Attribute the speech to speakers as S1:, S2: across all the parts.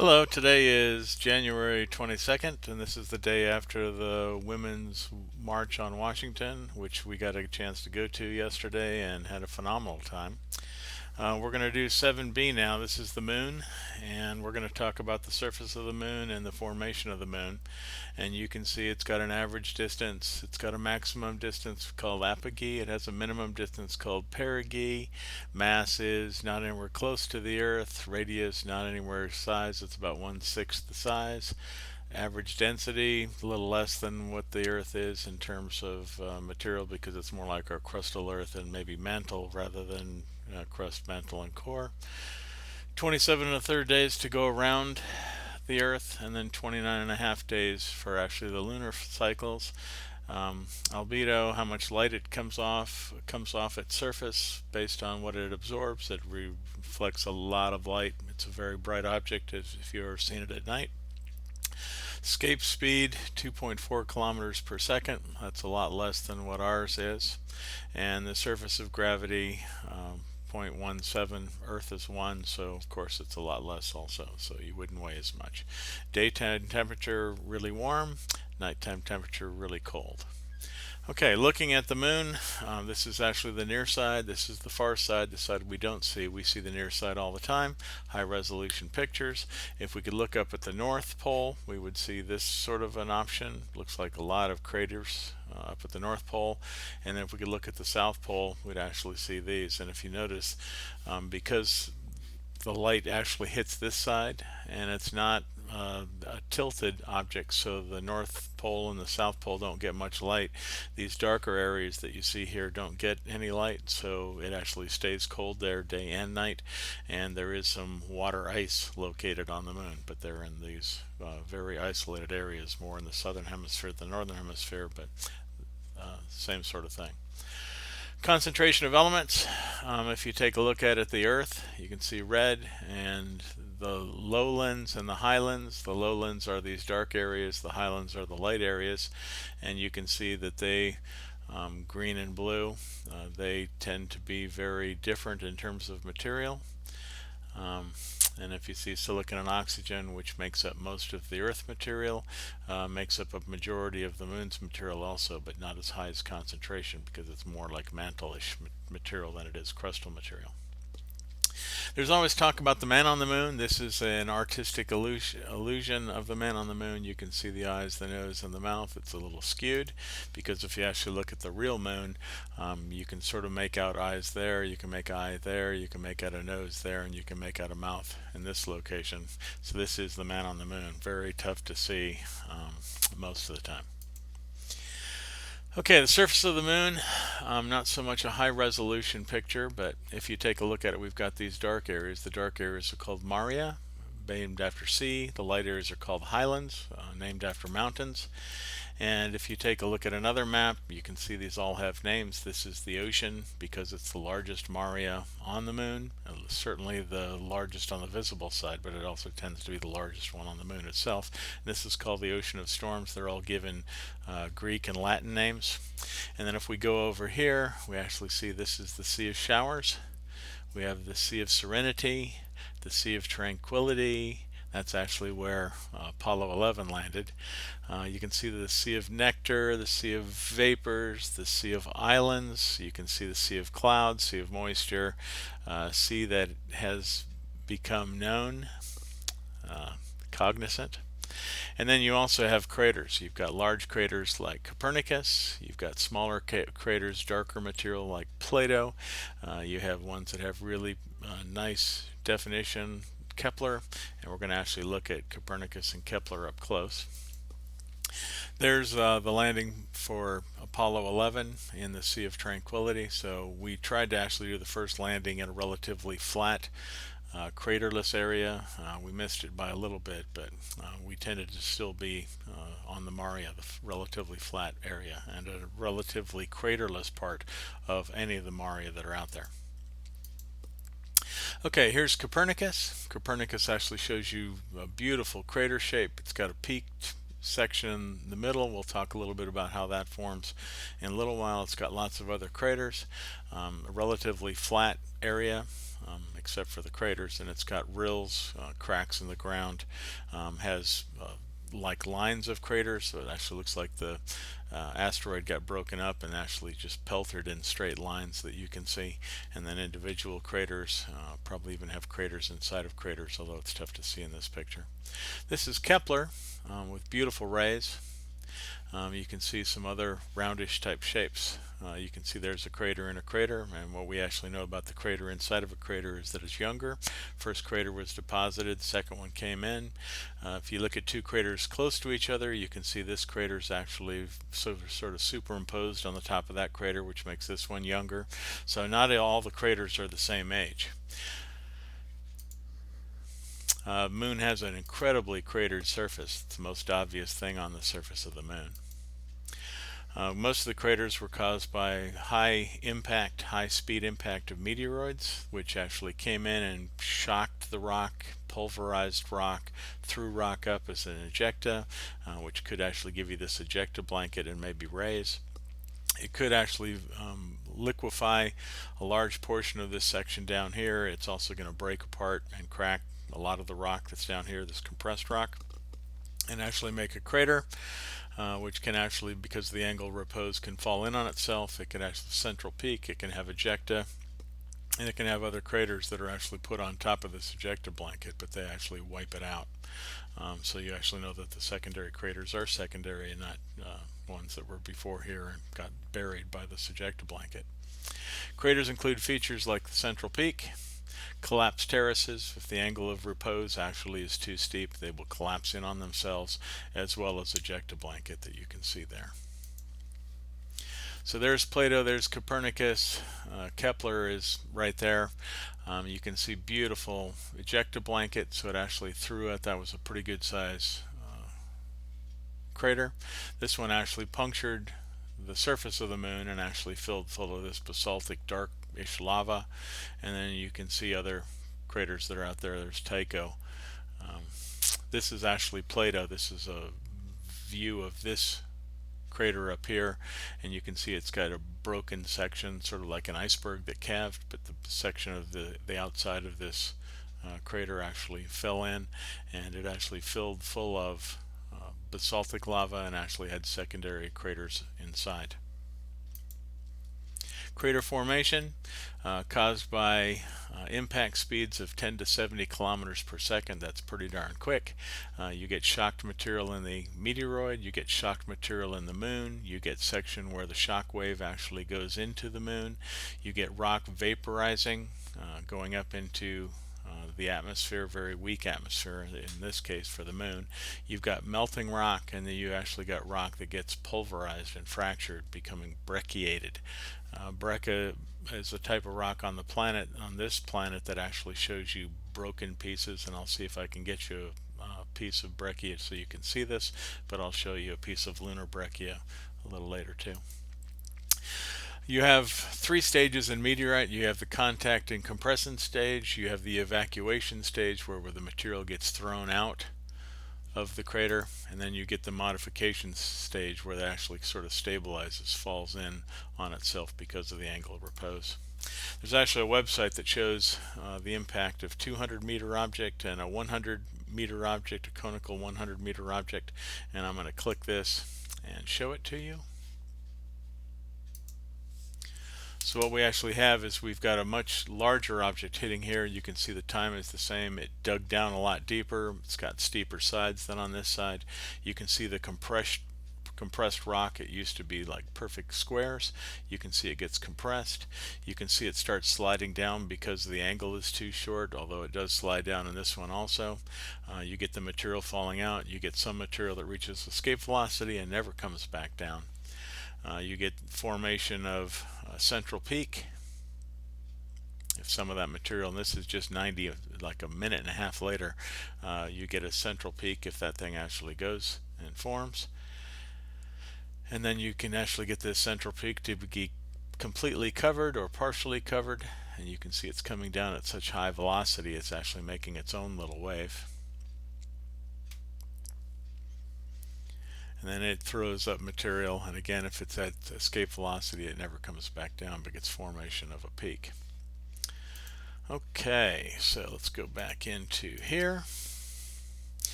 S1: Hello, today is January 22nd, and this is the day after the Women's March on Washington, which we got a chance to go to yesterday and had a phenomenal time. We're going to do 7B now. This is the moon, and we're going to talk about the surface of the moon and the formation of the moon. And you can see it's got an average distance, it's got a maximum distance called apogee, it has a minimum distance called perigee. Mass is not anywhere close to the Earth, radius not anywhere size, it's about 1/6 the size. Average density, a little less than what the Earth is in terms of material because it's more like our crustal Earth and maybe mantle rather than crust, mantle, and core. 27 and a third days to go around the Earth, and then 29 and a half days for actually the lunar cycles. Albedo, how much light it comes off its surface based on what it absorbs. It reflects a lot of light. It's a very bright object if you've ever seen it at night. Escape speed 2.4 kilometers per second. That's a lot less than what ours is. And the surface of gravity 0.17. Earth is 1, so of course it's a lot less also, so you wouldn't weigh as much. Daytime temperature really warm, nighttime temperature really cold. Okay, looking at the moon, this is actually the near side, this is the far side, the side we don't see. We see the near side all the time, high resolution pictures. If we could look up at the North Pole, we would see this sort of an option. Looks like a lot of craters up at the North Pole. And then if we could look at the South Pole, we'd actually see these. And if you notice, because the light actually hits this side and it's not a tilted object, so the North Pole and the South Pole don't get much light. These darker areas that you see here don't get any light, so it actually stays cold there day and night. And there is some water ice located on the moon, but they're in these very isolated areas, more in the southern hemisphere than the northern hemisphere, but same sort of thing. Concentration of elements. If you take a look at the Earth, you can see red and the lowlands and the highlands. The lowlands are these dark areas, the highlands are the light areas, and you can see that they, green and blue, they tend to be very different in terms of material. And if you see silicon and oxygen, which makes up most of the Earth material, makes up a majority of the Moon's material also, but not as high as concentration because it's more like mantle-ish material than it is crustal material. There's always talk about the man on the moon. This is an artistic illusion of the man on the moon. You can see the eyes, the nose, and the mouth. It's a little skewed because if you actually look at the real moon, you can sort of make out eyes there, you can make eye there, you can make out a nose there, and you can make out a mouth in this location. So this is the man on the moon. Very tough to see most of the time. Okay, the surface of the moon, not so much a high resolution picture, but if you take a look at it, we've got these dark areas. The dark areas are called Maria, named after sea. The light areas are called highlands, named after mountains. And if you take a look at another map, you can see these all have names. This is the ocean because it's the largest Maria on the moon, certainly the largest on the visible side, but it also tends to be the largest one on the moon itself. This is called the Ocean of Storms. They're all given Greek and Latin names. And then if we go over here, we actually see this is the Sea of Showers. We have the Sea of Serenity, the Sea of Tranquility. That's actually where Apollo 11 landed. You can see the Sea of Nectar, the Sea of Vapors, the Sea of Islands. You can see the Sea of Clouds, Sea of Moisture, sea that has become known, cognizant. And then you also have craters. You've got large craters like Copernicus. You've got smaller craters, darker material like Plato. You have ones that have really nice definition, Kepler, and we're going to actually look at Copernicus and Kepler up close. There's the landing for Apollo 11 in the Sea of Tranquility. So we tried to actually do the first landing in a relatively flat, craterless area. We missed it by a little bit, but we tended to still be on the Maria, the relatively flat area, and a relatively craterless part of any of the Maria that are out there. Okay, here's Copernicus. Copernicus actually shows you a beautiful crater shape. It's got a peaked section in the middle. We'll talk a little bit about how that forms in a little while. It's got lots of other craters, a relatively flat area. except for the craters, and it's got rills, cracks in the ground, has like lines of craters, so it actually looks like the asteroid got broken up and actually just pelted in straight lines that you can see, and then individual craters, probably even have craters inside of craters, although it's tough to see in this picture. This is Kepler, with beautiful rays. You can see some other roundish type shapes. You can see there's a crater in a crater, and what we actually know about the crater inside of a crater is that it's younger. First crater was deposited, second one came in. If you look at two craters close to each other, you can see this crater is actually sort of superimposed on the top of that crater, which makes this one younger. So not all the craters are the same age. Moon has an incredibly cratered surface. It's the most obvious thing on the surface of the moon. Most of the craters were caused by high impact, high speed impact of meteoroids, which actually came in and shocked the rock, pulverized rock, threw rock up as an ejecta, which could actually give you this ejecta blanket and maybe rays. It could actually liquefy a large portion of this section down here. It's also going to break apart and crack a lot of the rock that's down here, this compressed rock, and actually make a crater. Which can actually, because the angle of repose can fall in on itself, it can actually central peak, it can have ejecta, and it can have other craters that are actually put on top of this ejecta blanket, but they actually wipe it out. So you actually know that the secondary craters are secondary and not ones that were before here and got buried by this ejecta blanket. Craters include features like the central peak, collapsed terraces. If the angle of repose actually is too steep, they will collapse in on themselves, as well as ejecta blanket that you can see there. So there's Plato, there's Copernicus, Kepler is right there. You can see beautiful ejecta blanket, so it actually threw it. That was a pretty good size crater. This one actually punctured the surface of the moon and actually filled full of this basaltic darkish lava. And then you can see other craters that are out there. There's Tycho. This is actually Plato. This is a view of this crater up here, and you can see it's got a broken section, sort of like an iceberg that calved, but the section of the outside of this crater actually fell in, and it actually filled full of basaltic lava and actually had secondary craters inside. Crater formation caused by impact speeds of 10 to 70 kilometers per second. That's pretty darn quick. You get shocked material in the meteoroid, you get shocked material in the moon, you get section where the shock wave actually goes into the moon, you get rock vaporizing, going up into the atmosphere, very weak atmosphere in this case for the moon. You've got melting rock, and then you actually got rock that gets pulverized and fractured, becoming brecciated. Breccia is a type of rock on the planet, on this planet, that actually shows you broken pieces, and I'll see if I can get you a piece of breccia so you can see this, but I'll show you a piece of lunar breccia a little later too. You have three stages in meteorite. You have the contact and compression stage, you have the evacuation stage where the material gets thrown out of the crater, and then you get the modification stage where it actually sort of stabilizes, falls in on itself because of the angle of repose. There's actually a website that shows the impact of 200 meter object and a 100 meter object, a conical 100 meter object, and I'm going to click this and show it to you. So what we actually have is we've got a much larger object hitting here. You can see the time is the same. It dug down a lot deeper. It's got steeper sides than on this side. You can see the compressed rock. It used to be like perfect squares. You can see it gets compressed. You can see it starts sliding down because the angle is too short, although it does slide down in this one also. You get the material falling out. You get some material that reaches escape velocity and never comes back down. You get formation of a central peak. If some of that material, and this is just 90, like a minute and a half later, you get a central peak if that thing actually goes and forms. And then you can actually get this central peak to be completely covered or partially covered, and you can see it's coming down at such high velocity it's actually making its own little wave. And then it throws up material, and again, if it's at escape velocity, it never comes back down but gets formation of a peak. Okay, so let's go back into here.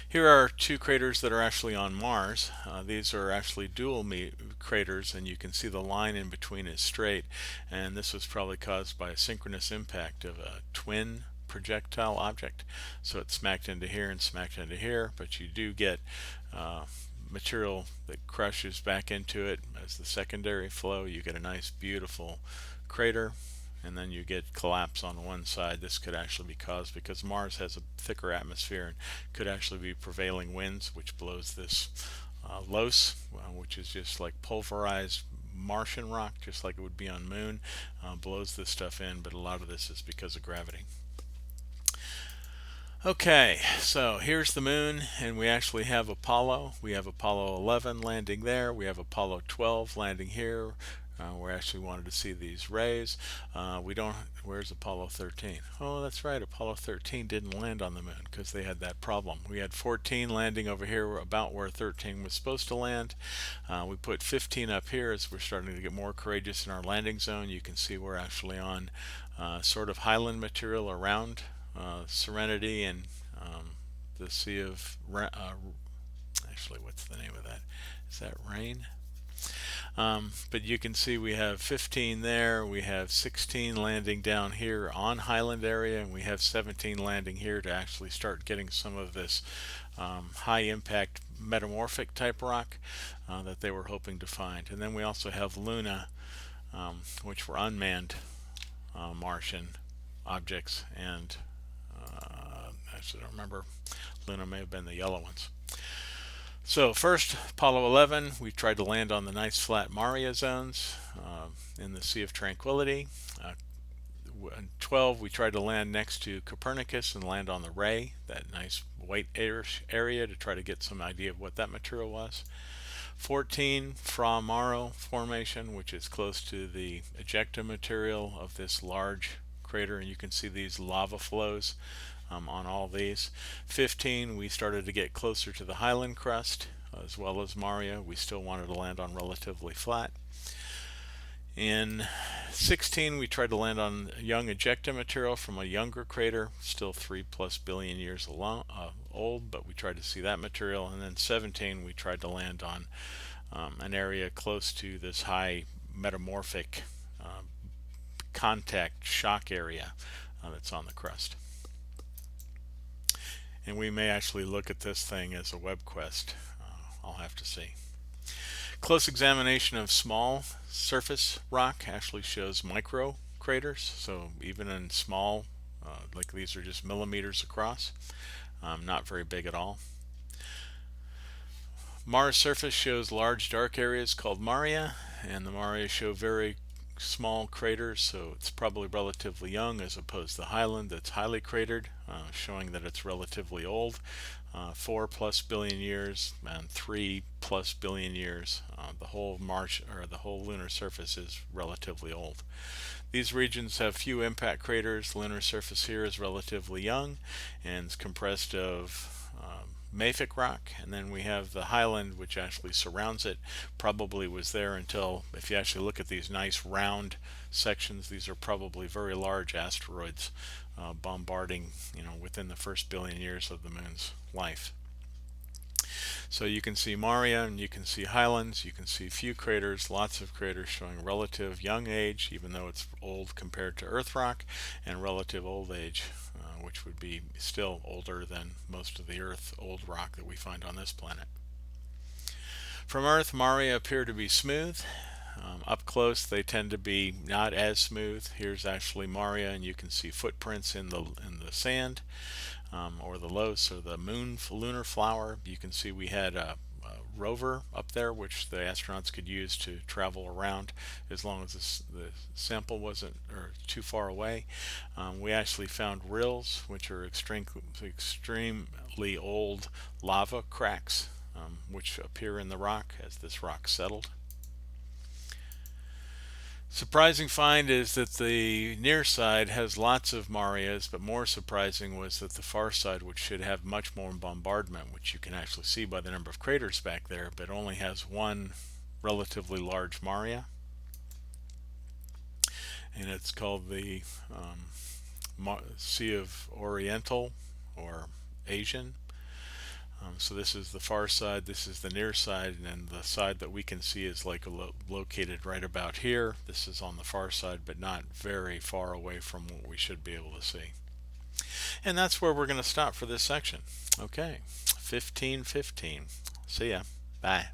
S1: Here are two craters that are actually on Mars. These are actually dual craters, and you can see the line in between is straight, and this was probably caused by a synchronous impact of a twin projectile object. So it smacked into here and smacked into here, but you do get uh, material that crushes back into it as the secondary flow. You get a nice beautiful crater, and then you get collapse on one side. This could actually be caused because Mars has a thicker atmosphere and could actually be prevailing winds, which blows this loess, which is just like pulverized Martian rock, just like it would be on Moon, blows this stuff in, but a lot of this is because of gravity. Okay, so here's the moon, and we actually have Apollo. We have Apollo 11 landing there. We have Apollo 12 landing here. We actually wanted to see these rays. We don't. Where's Apollo 13? Oh, that's right. Apollo 13 didn't land on the moon because they had that problem. We had 14 landing over here, about where 13 was supposed to land. We put 15 up here as we're starting to get more courageous in our landing zone. You can see we're actually on sort of highland material around Serenity and the Sea of actually, what's the name of that? Is that Rain? But you can see we have 15 there, we have 16 landing down here on Highland area, and we have 17 landing here to actually start getting some of this high impact metamorphic type rock that they were hoping to find. And then we also have Luna, which were unmanned Martian objects, and I don't remember. Luna may have been the yellow ones. So first, Apollo 11, we tried to land on the nice flat Maria zones in the Sea of Tranquility. 12, we tried to land next to Copernicus and land on the Ray, that nice white area, to try to get some idea of what that material was. 14, Fra Mauro formation, which is close to the ejecta material of this large crater, and you can see these lava flows on all these. 15, we started to get closer to the Highland crust as well as Maria. We still wanted to land on relatively flat. In 16, we tried to land on young ejecta material from a younger crater, still 3+ billion years old, but we tried to see that material. And then 17, we tried to land on an area close to this high metamorphic contact shock area that's on the crust. And we may actually look at this thing as a web quest. I'll have to see. Close examination of small surface rock actually shows micro craters, so even in small, like these are just millimeters across, not very big at all. Mars surface shows large dark areas called Maria, and the Maria show very small craters, so it's probably relatively young, as opposed to Highland that's highly cratered, showing that it's relatively old, 4+ billion years and 3+ billion years. The whole the whole lunar surface is relatively old. These regions have few impact craters. The lunar surface here is relatively young and is compressed of mafic rock, and then we have the highland, which actually surrounds it. Probably was there until, if you actually look at these nice round sections, these are probably very large asteroids bombarding, within the first billion years of the moon's life. So you can see Maria and you can see highlands, you can see few craters, lots of craters showing relative young age, even though it's old compared to Earth rock, and relative old age, which would be still older than most of the Earth old rock that we find on this planet. From Earth, Maria appear to be smooth. Up close, they tend to be not as smooth. Here's actually Maria, and you can see footprints in the sand, or the loess, or the lunar flower. You can see we had a rover up there, which the astronauts could use to travel around as long as the sample wasn't too far away. We actually found rills, which are extremely old lava cracks, which appear in the rock as this rock settled. Surprising find is that the near side has lots of Marias, but more surprising was that the far side, which should have much more bombardment, which you can actually see by the number of craters back there, but only has one relatively large Maria, and it's called the Sea of Oriental or Asian. So this is the far side, this is the near side, and then the side that we can see is like located right about here. This is on the far side, but not very far away from what we should be able to see. And that's where we're going to stop for this section. Okay, 15:15. See ya. Bye.